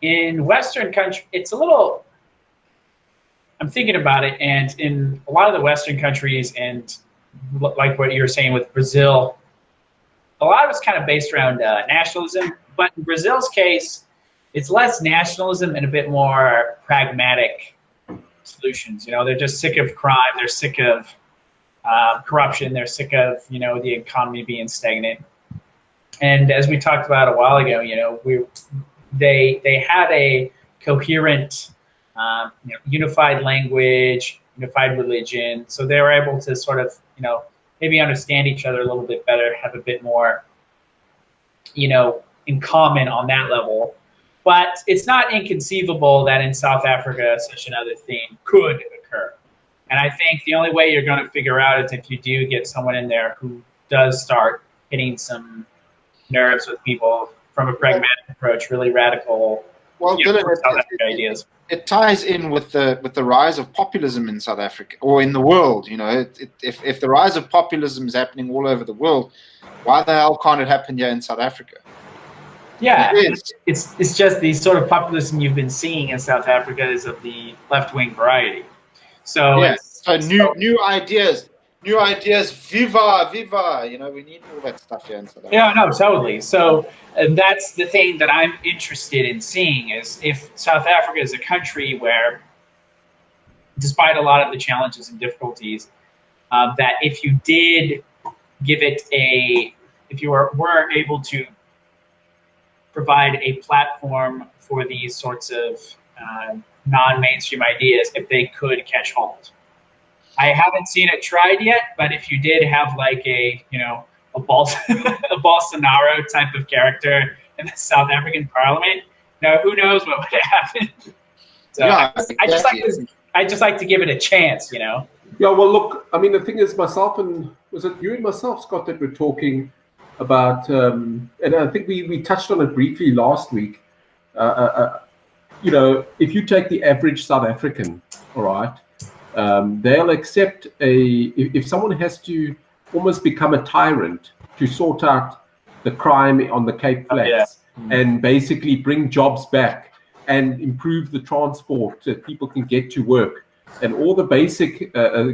in Western country, it's a little. I'm thinking about it, and in a lot of the Western countries, and like what you were saying with Brazil, a lot of it's kind of based around nationalism. But in Brazil's case, it's less nationalism and a bit more pragmatic solutions. They're just sick of crime. They're sick of corruption. They're sick of the economy being stagnant. And as we talked about a while ago, they had a coherent, unified language, unified religion. So they were able to sort of, maybe understand each other a little bit better, have a bit more, in common on that level. But it's not inconceivable that in South Africa, such another thing could occur. And I think the only way you're going to figure out is if you do get someone in there who does start hitting some nerves with people from a pragmatic approach, really radical. Well, Dylan, ideas. It ties in with the rise of populism in South Africa or in the world. If the rise of populism is happening all over the world, why the hell can't it happen here in South Africa? Yeah, it's just the sort of populism you've been seeing in South Africa is of the left-wing variety. So yeah, new ideas, viva! We need all that stuff here in South Africa. Yeah, no, totally. So that's the thing that I'm interested in seeing is if South Africa is a country where, despite a lot of the challenges and difficulties, that if you did give it if you were able to provide a platform for these sorts of non-mainstream ideas, if they could catch hold. I haven't seen it tried yet, but if you did have like a Bolsonaro type of character in the South African Parliament, who knows what would happen? So yeah, I just like to give it a chance, Yeah, well, look, I mean, the thing is, myself and was it you and myself, Scott, that were talking about, and I think we touched on it briefly last week. If you take the average South African, all right, they'll accept if someone has to almost become a tyrant to sort out the crime on the Cape Flats and basically bring jobs back and improve the transport so people can get to work and all the basic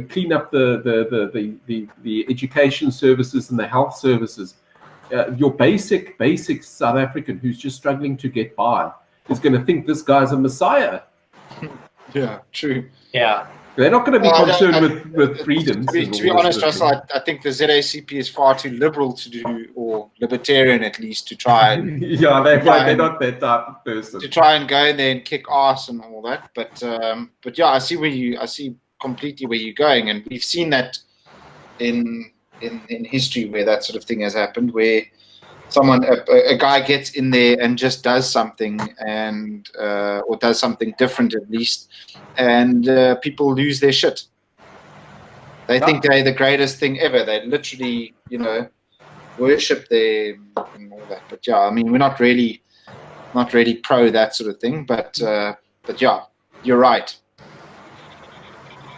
clean up the education services and the health services. Your basic South African who's just struggling to get by is going to think this guy's a messiah. Yeah, true. Yeah. They're not going to be concerned with freedoms. To be honest, Russell, I think the ZACP is far too liberal to do, or libertarian at least, to try. Yeah, they're not that type of person. To try and go in there and kick ass and all that. But yeah, I see completely where you're going, and we've seen that in history where that sort of thing has happened, where a guy gets in there and just does something or does something different at least, and people lose their shit. They think they're the greatest thing ever. They literally, worship them and all that. But yeah, I mean, we're not really pro that sort of thing. But yeah, you're right.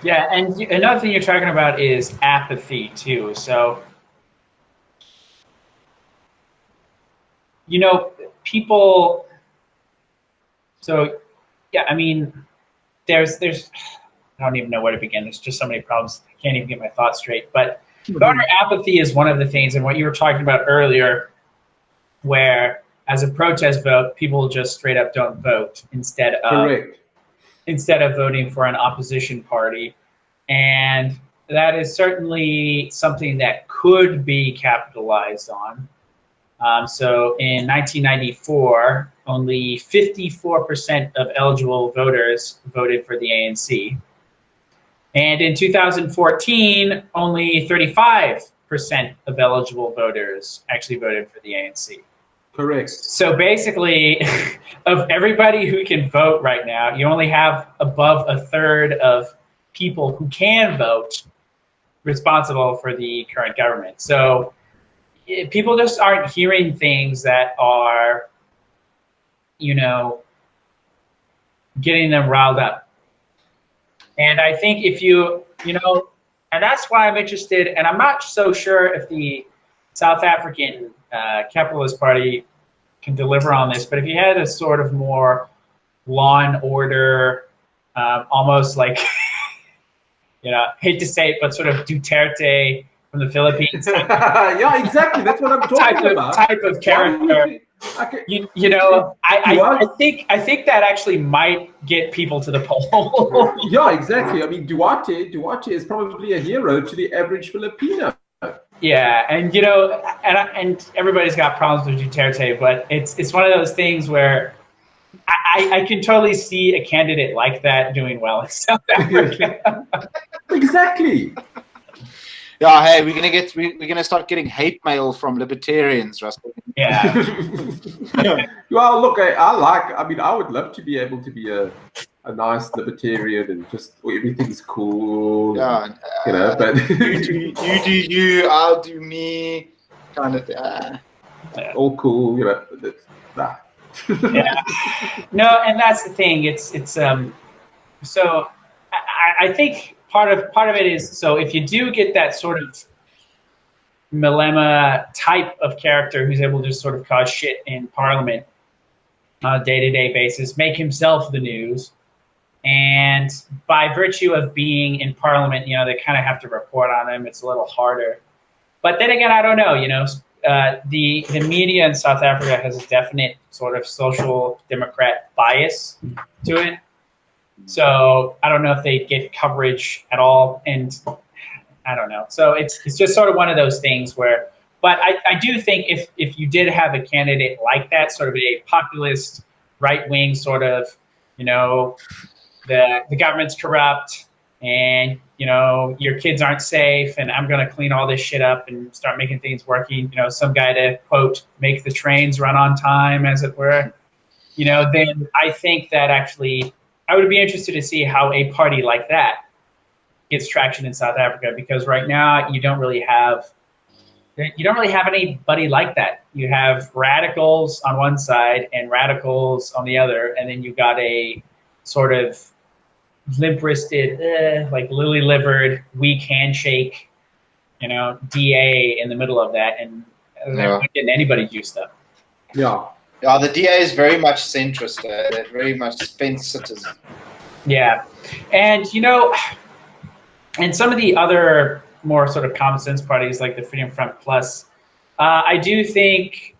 Yeah, and another thing you're talking about is apathy too. So, people. So, yeah, I mean, there's. I don't even know where to begin. There's just so many problems. I can't even get my thoughts straight. But voter apathy is one of the things, and what you were talking about earlier, where as a protest vote, people just straight up don't vote instead of voting for an opposition party. And that is certainly something that could be capitalized on. So in 1994, only 54% of eligible voters voted for the ANC. And in 2014, only 35% of eligible voters actually voted for the ANC. Correct. So basically, of everybody who can vote right now, you only have above a third of people who can vote responsible for the current government. So people just aren't hearing things that are, getting them riled up. And I think if and that's why I'm interested, and I'm not so sure if the South African Capitalist Party can deliver on this, but if you had a sort of more law and order, almost like, hate to say it, but sort of Duterte from the Philippines. Yeah, exactly. That's what I'm talking about. Type of character. I think that actually might get people to the poll. Yeah, exactly. I mean, Duarte is probably a hero to the average Filipino. Yeah, and and everybody's got problems with Duterte, but it's one of those things where I can totally see a candidate like that doing well in South Africa. Exactly. Yeah, hey, we're gonna start getting hate mail from libertarians, Russell. Yeah. Well, look, I would love to be able to be a nice libertarian and just everything's cool. Yeah, but you do you, I'll do me, kind of. All cool, nah. Yeah. No, and that's the thing. It's so I think part of it is, so if you do get that sort of Malema type of character who's able to just sort of cause shit in Parliament on a day-to-day basis, make himself the news, and by virtue of being in Parliament, they kind of have to report on him. It's a little harder. But then again, I don't know. The media in South Africa has a definite sort of social democrat bias to it. So I don't know if they get coverage at all, and I don't know. So it's just sort of one of those things where, but I do think if you did have a candidate like that, sort of a populist, right-wing sort of, the government's corrupt, and your kids aren't safe, and I'm going to clean all this shit up and start making things working, some guy to, quote, make the trains run on time, as it were, then I think that actually I would be interested to see how a party like that gets traction in South Africa, because right now you don't really have anybody like that. You have radicals on one side and radicals on the other, and then you got a sort of limp-wristed, like lily-livered, weak handshake, DA in the middle of that, and they're not getting anybody juiced up. Yeah. Yeah, the DA is very much centrist. They're very much Spence citizen. Yeah, and and some of the other more sort of common sense parties like the Freedom Front Plus, I do think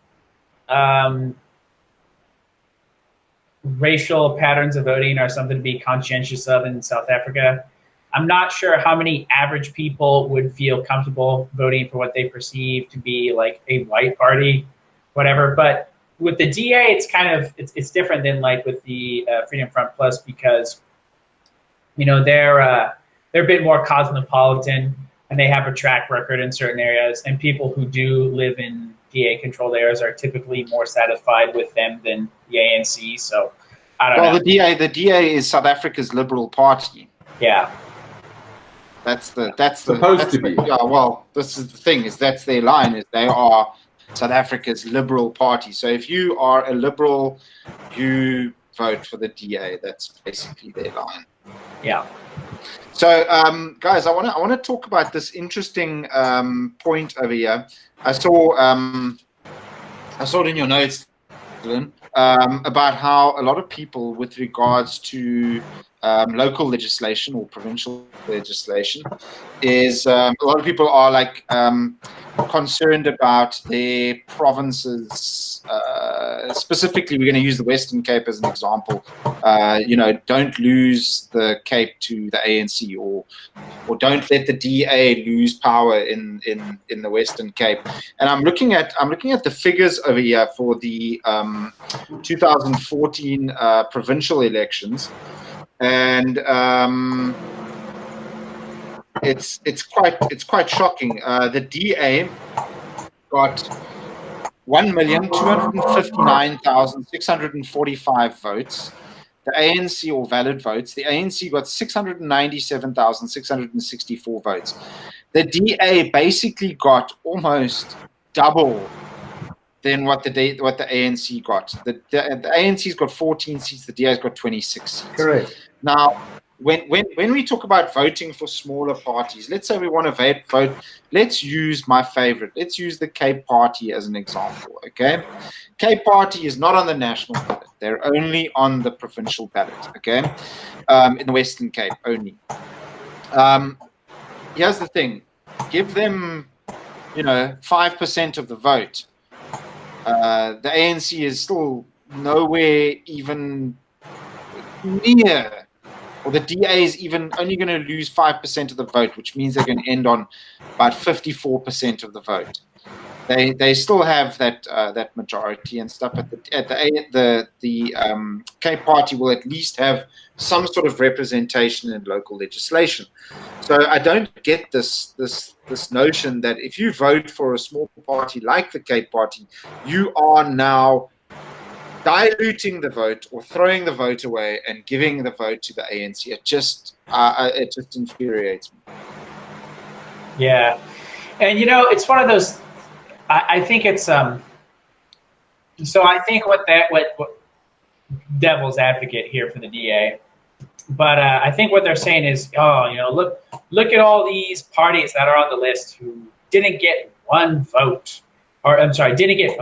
racial patterns of voting are something to be conscientious of in South Africa. I'm not sure how many average people would feel comfortable voting for what they perceive to be like a white party, whatever. But with the DA, it's kind of it's different than like with the Freedom Front Plus, because they're a bit more cosmopolitan, and they have a track record in certain areas, and people who do live in DA-controlled areas are typically more satisfied with them than the ANC. So I don't know. Well, the DA is South Africa's Liberal Party. Yeah. That's supposed to be. Yeah, well, this is the thing, is that's their line, is they are South Africa's Liberal Party. So if you are a Liberal, you vote for the DA. That's basically their line. Yeah. So, guys, I want to talk about this interesting point over here. I saw it in your notes, Dylan, about how a lot of people, with regards to local legislation or provincial legislation, is a lot of people are like concerned about their provinces. Specifically, we're going to use the Western Cape as an example. Don't lose the Cape to the ANC, or don't let the DA lose power in the Western Cape. And I'm looking at the figures over here for the 2014 provincial elections, and it's quite shocking. The DA got 1,259,645 votes. The ANC, or valid votes, the ANC got 697,664 votes. The DA basically got almost double than what the ANC got. The ANC's got 14 seats, the DA's got 26 seats. Correct. Now, when we talk about voting for smaller parties, let's say we want to vote, let's use my favorite. Let's use the Cape Party as an example, okay? Cape Party is not on the national ballot. They're only on the provincial ballot, okay? In the Western Cape only. Here's the thing. Give them, 5% of the vote. The ANC is still nowhere even near, or the DA is even only going to lose 5% of the vote, which means they're going to end on about 54% of the vote. They still have that majority and stuff. The Cape Party will at least have some sort of representation in local legislation. So I don't get this notion that if you vote for a small party like the Cape Party, you are now diluting the vote or throwing the vote away and giving the vote to the ANC. It just infuriates me. Yeah, and it's one of those. I think it's so. I think what devil's advocate here for the DA, but I think what they're saying is, look at all these parties that are on the list who didn't get one vote, or didn't get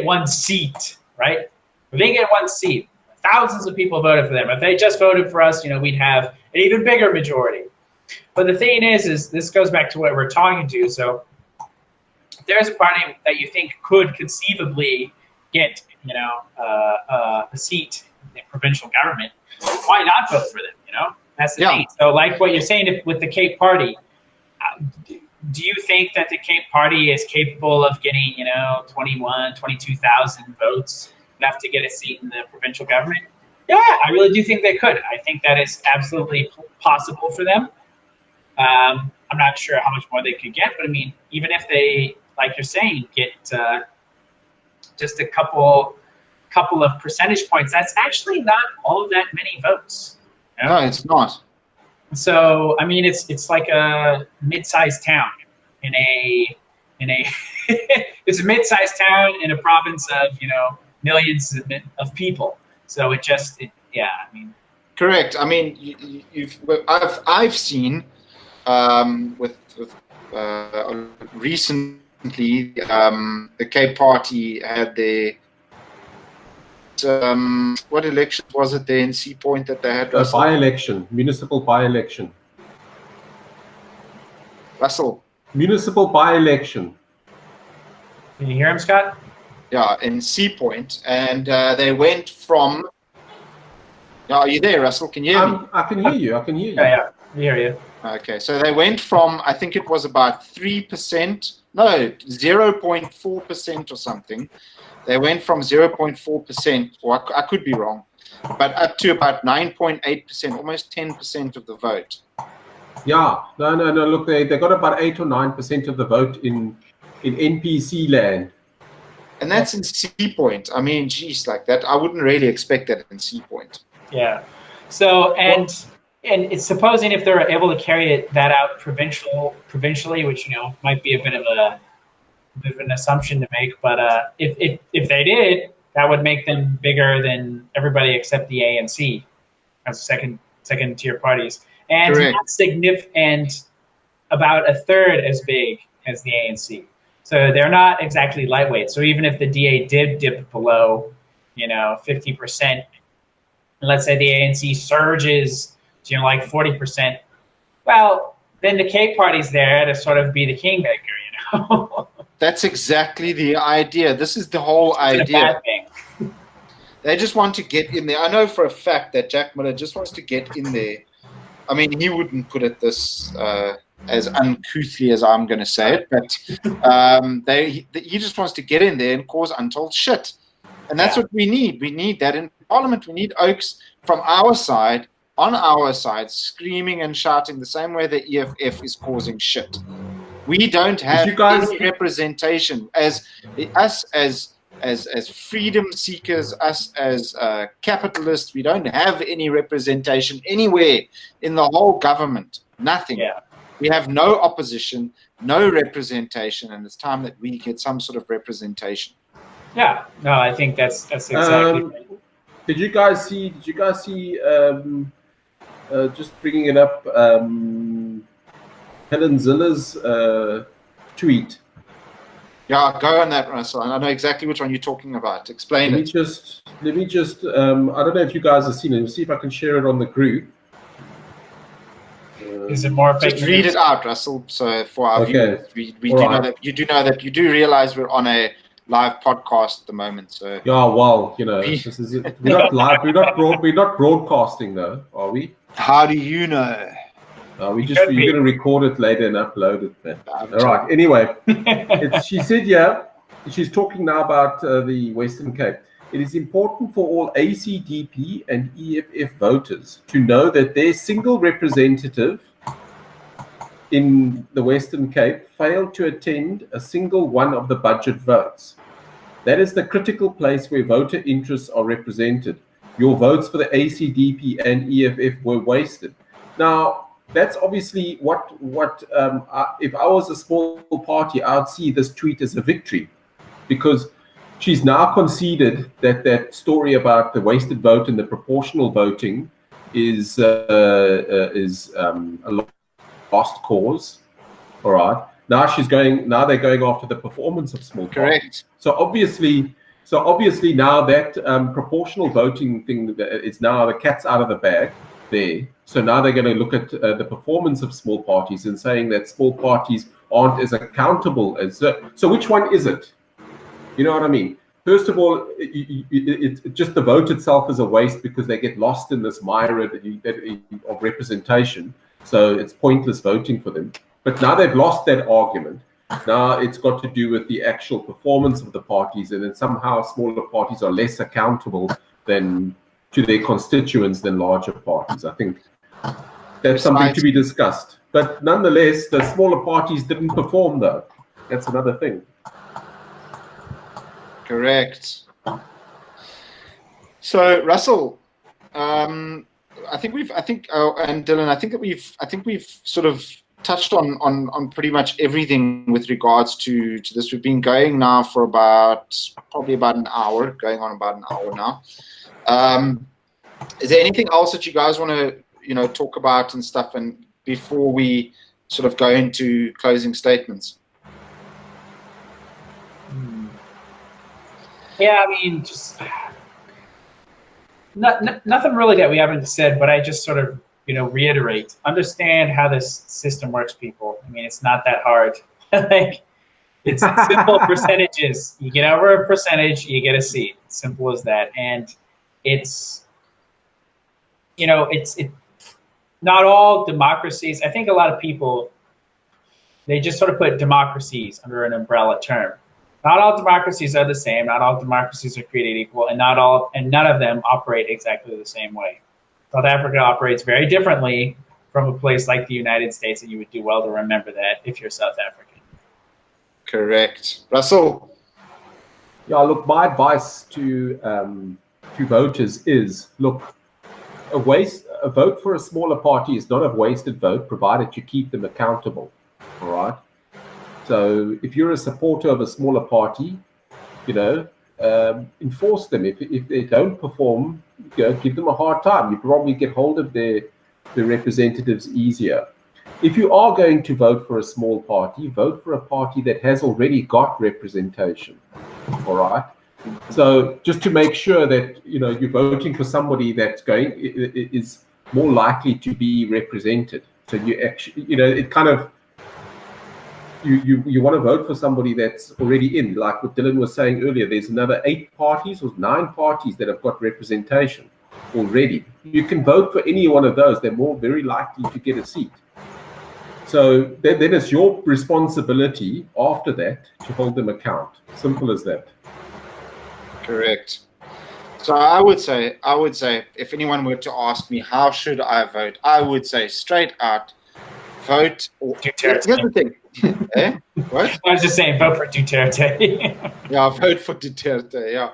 one seat. Right? If they get one seat, thousands of people voted for them. If they just voted for us, we'd have an even bigger majority. But the thing is this goes back to what we're talking to. So if there's a party that you think could conceivably get, a seat in the provincial government, why not vote for them? That's the thing. So like what you're saying with the Cape Party, do you think that the Cape Party is capable of getting, 22,000 votes, enough to get a seat in the provincial government? Yeah, I really do think they could. I think that is absolutely possible for them. I'm not sure how much more they could get, but I mean, even if they, like you're saying, get just a couple of percentage points, that's actually not all that many votes. No, it's not. So I mean, it's like a mid-sized town in a it's a mid-sized town in a province of millions of people. So I mean, correct. I mean, I've seen recently the Cape Party had their what election was it there in Sea Point that they had? A by-election, municipal by-election. Russell. Municipal by-election. Can you hear him, Scott? Yeah, in Sea Point, and they went from. Are you there, Russell? Can you hear me? I can hear you. I can hear you. Yeah, I hear you. Okay, so they went from, I think it was about 3%, no, 0.4% or something. They went from 0.4%, or I could be wrong, but up to about 9.8%, almost 10% of the vote. Yeah, no. Look, they got about 8 or 9% of the vote in NPC land. And that's in Sea Point. I mean, geez, like that, I wouldn't really expect that in Sea Point. Yeah. So, and it's supposing if they're able to carry that out provincially, which might be a bit of an assumption to make, but if they did, that would make them bigger than everybody except the ANC as second tier parties, and not significant, and about a third as big as the ANC. So they're not exactly lightweight. So even if the DA did dip below, 50%, and let's say the ANC surges to like 40%, well, then the Cape Party's there to sort of be the kingmaker, That's exactly the idea. This is the whole idea. A bad thing. They just want to get in there. I know for a fact that Jack Miller just wants to get in there. I mean, he wouldn't put it this as uncouthly as I'm going to say it, but he just wants to get in there and cause untold shit. And that's what we need. We need that in Parliament. We need Oaks from our side, on our side, screaming and shouting the same way the EFF is causing shit. We don't have any representation as freedom seekers, us as capitalists. We don't have any representation anywhere in the whole government. Nothing. Yeah. We have no opposition, no representation, and it's time that we get some sort of representation. Yeah. No, I think that's exactly right. Did you guys see? Just bringing it up. Helen Ziller's tweet. Yeah, go on that, Russell. And I know exactly which one you're talking about. Explain it. Let me just. I don't know if you guys have seen it. Let's see if I can share it on the group. Is it more? Just read it out, Russell. So for our viewers, we do know that you do realize we're on a live podcast at the moment. So yeah, well, this is it. We're not live. We're not broadcasting though, are we? How do you know? You're going to record it later and upload it, man. All right. Anyway, she said, she's talking now about the Western Cape. It is important for all ACDP and EFF voters to know that their single representative in the Western Cape failed to attend a single one of the budget votes. That is the critical place where voter interests are represented. Your votes for the ACDP and EFF were wasted. Now, that's obviously if I was a small party, I'd see this tweet as a victory, because she's now conceded that story about the wasted vote and the proportional voting is a lost cause. All right. Now they're going after the performance of small parties. Correct. So obviously now that proportional voting thing is now the cat's out of the bag there. So now they're going to look at the performance of small parties and saying that small parties aren't as accountable as. So which one is it? You know what I mean? First of all, it just the vote itself is a waste because they get lost in this mire of representation. So it's pointless voting for them. But now they've lost that argument. Now it's got to do with the actual performance of the parties, and then somehow smaller parties are less accountable to their constituents than larger parties. I think that's something to be discussed. But nonetheless, the smaller parties didn't perform, though. That's another thing. Correct. So, Russell, and Dylan, I think we've sort of touched on pretty much everything with regards to this. We've been going now for probably about an hour, going on about an hour now. Is there anything else that you guys want to talk about and stuff, and before we sort of go into closing statements? Yeah, I mean, just nothing really that we haven't said, but I just sort of reiterate, understand how this system works, people. I mean, it's not that hard. Like, it's simple percentages. You get over a percentage, you get a seat. Simple as that. And it's not all democracies. I think a lot of people, they just sort of put democracies under an umbrella term. Not all democracies are the same. Not all democracies are created equal, and none of them operate exactly the same way. South Africa operates very differently from a place like the United States, and you would do well to remember that if you're South African. Correct. Russell? Yeah, look, my advice to voters is, look, a vote for a smaller party is not a wasted vote, provided you keep them accountable, all right? So if you're a supporter of a smaller party, enforce them. If they don't perform, give them a hard time. You probably get hold of their representatives easier. If you are going to vote for a small party, vote for a party that has already got representation. All right. So just to make sure that you're voting for somebody that's is more likely to be represented. So you actually, it kind of you want to vote for somebody that's already in. Like what Dylan was saying earlier, there's another 8 parties or 9 parties that have got representation already. You can vote for any one of those. They're very likely to get a seat. So then it's your responsibility after that to hold them account. Simple as that. Correct. So I would say, if anyone were to ask me, how should I vote? I would say straight out, vote. Here's the thing. Eh? What? I was just saying, vote for Duterte. Yeah, vote for Duterte. Yeah,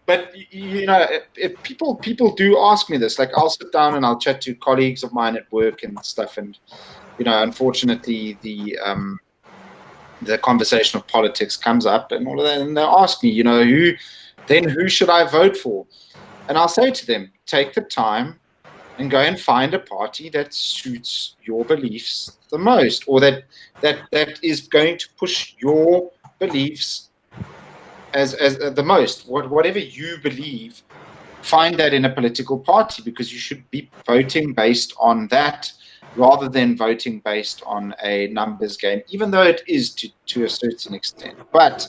but you know, if people do ask me this, like I'll sit down and I'll chat to colleagues of mine at work and stuff, and you know, unfortunately, the conversation of politics comes up and all of that, and they'll ask me, you know, who should I vote for? And I'll say to them, take the time and go and find a party that suits your beliefs the most, or that is going to push your beliefs as the most. Whatever you believe, find that in a political party, because you should be voting based on that rather than voting based on a numbers game, even though it is to a certain extent. But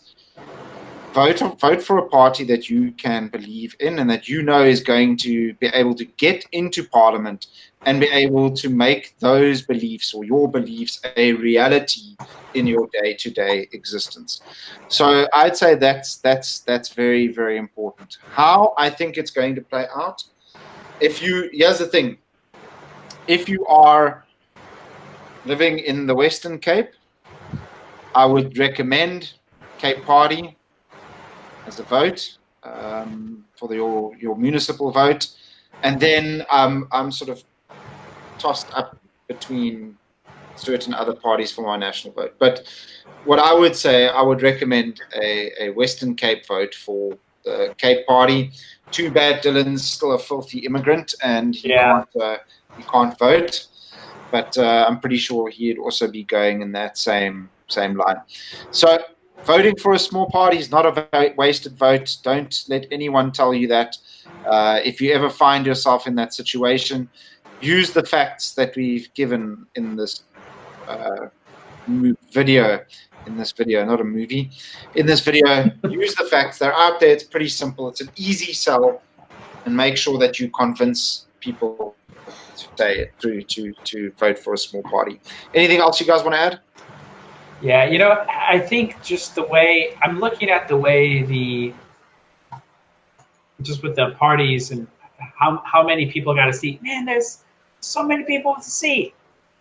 vote for a party that you can believe in and that you know is going to be able to get into parliament and be able to make those beliefs or your beliefs a reality in your day-to-day existence. So I'd say that's very, very important. How I think it's going to play out, here's the thing, if you are living in the Western Cape, I would recommend Cape Party as a vote for your municipal vote, and then I'm sort of tossed up between certain other parties for my national vote. But what I would say, I would recommend a Western Cape vote for the Cape Party. Too bad Dylan's still a filthy immigrant and he can't vote, but I'm pretty sure he'd also be going in that same line. So voting for a small party is not a wasted vote. Don't let anyone tell you that. If you ever find yourself in that situation, use the facts that we've given in this video. Not a movie. In this video, use the facts. They're out there. It's pretty simple. It's an easy sell, and make sure that you convince people to vote for a small party. Anything else you guys want to add? Yeah, you know, I think just the way I'm looking at the way just with the parties and how many people got a seat. Man, there's so many people with a seat.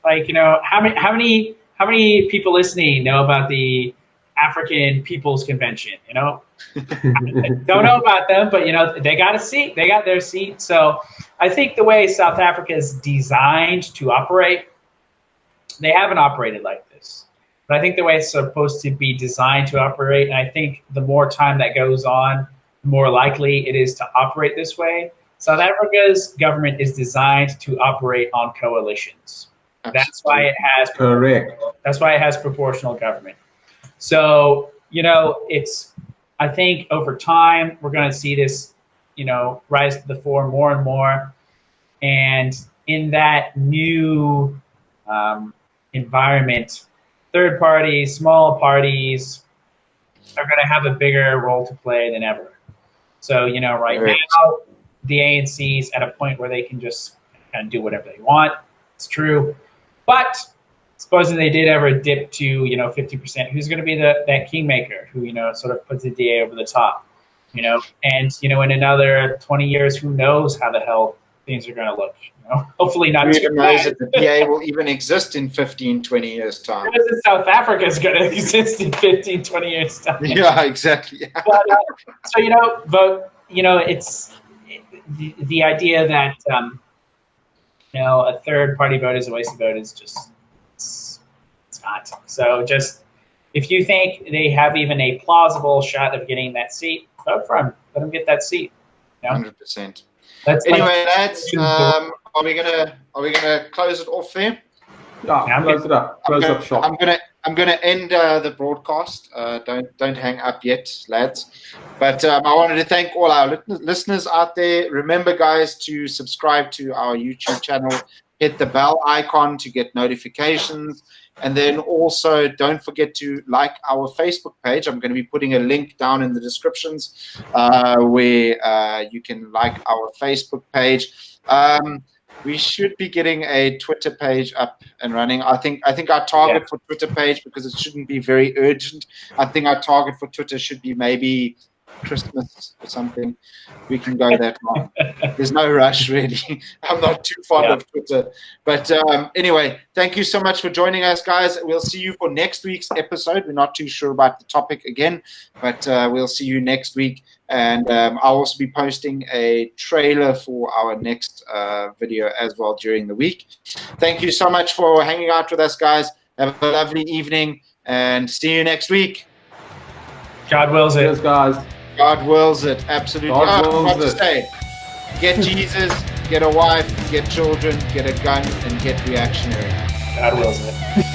Like, you know, how many people listening know about the African People's Convention? You know, I don't know about them, but you know, they got a seat. They got their seat. So I think the way South Africa is designed to operate, they haven't operated like this. But I think the way it's supposed to be designed to operate, and I think the more time that goes on, the more likely it is to operate this way. South Africa's government is designed to operate on coalitions. That's why it has That's why it has proportional government. So, you know, I think over time we're going to see this, you know, rise to the fore more and more. And in that new environment, third parties, small parties are going to have a bigger role to play than ever. So, you know, right now, the ANC's at a point where they can just kind of do whatever they want. It's true. But supposing they did ever dip to, you know, 50%, who's going to be that kingmaker who, you know, sort of puts the DA over the top, you know? And, you know, in another 20 years, who knows how the hell things are going to look, you know? Hopefully not too bad. That the DA will even exist in 15, 20 years' time. South Africa is going to exist in 15, 20 years' time. Yeah, exactly. But, so, you know, vote, you know, it's the idea that, you know, a third party vote is a wasted vote is just, it's not. So just, if you think they have even a plausible shot of getting that seat, vote for them. Let them get that seat. You know? 100%. Anyway, lads, are we gonna close it off there? Yeah, close it up. Close up shop. I'm gonna end the broadcast. Don't hang up yet, lads. But I wanted to thank all our listeners out there. Remember, guys, to subscribe to our YouTube channel. Hit the bell icon to get notifications. And then also don't forget to like our Facebook page. I'm going to be putting a link down in the descriptions where you can like our Facebook page. We should be getting a Twitter page up and running. I think our target for Twitter page, because it shouldn't be very urgent, I think our target for Twitter should be maybe Christmas or something. We can go that long. There's no rush, really. I'm not too fond of Twitter. But anyway, thank you so much for joining us, guys. We'll see you for next week's episode. We're not too sure about the topic again, but we'll see you next week. And I'll also be posting a trailer for our next video as well during the week. Thank you so much for hanging out with us, guys. Have a lovely evening, and see you next week. God wills it. Cheers, guys. God wills it, absolutely. God wills what to it. say? Get Jesus, get a wife, get children, get a gun, and get reactionary. God wills it.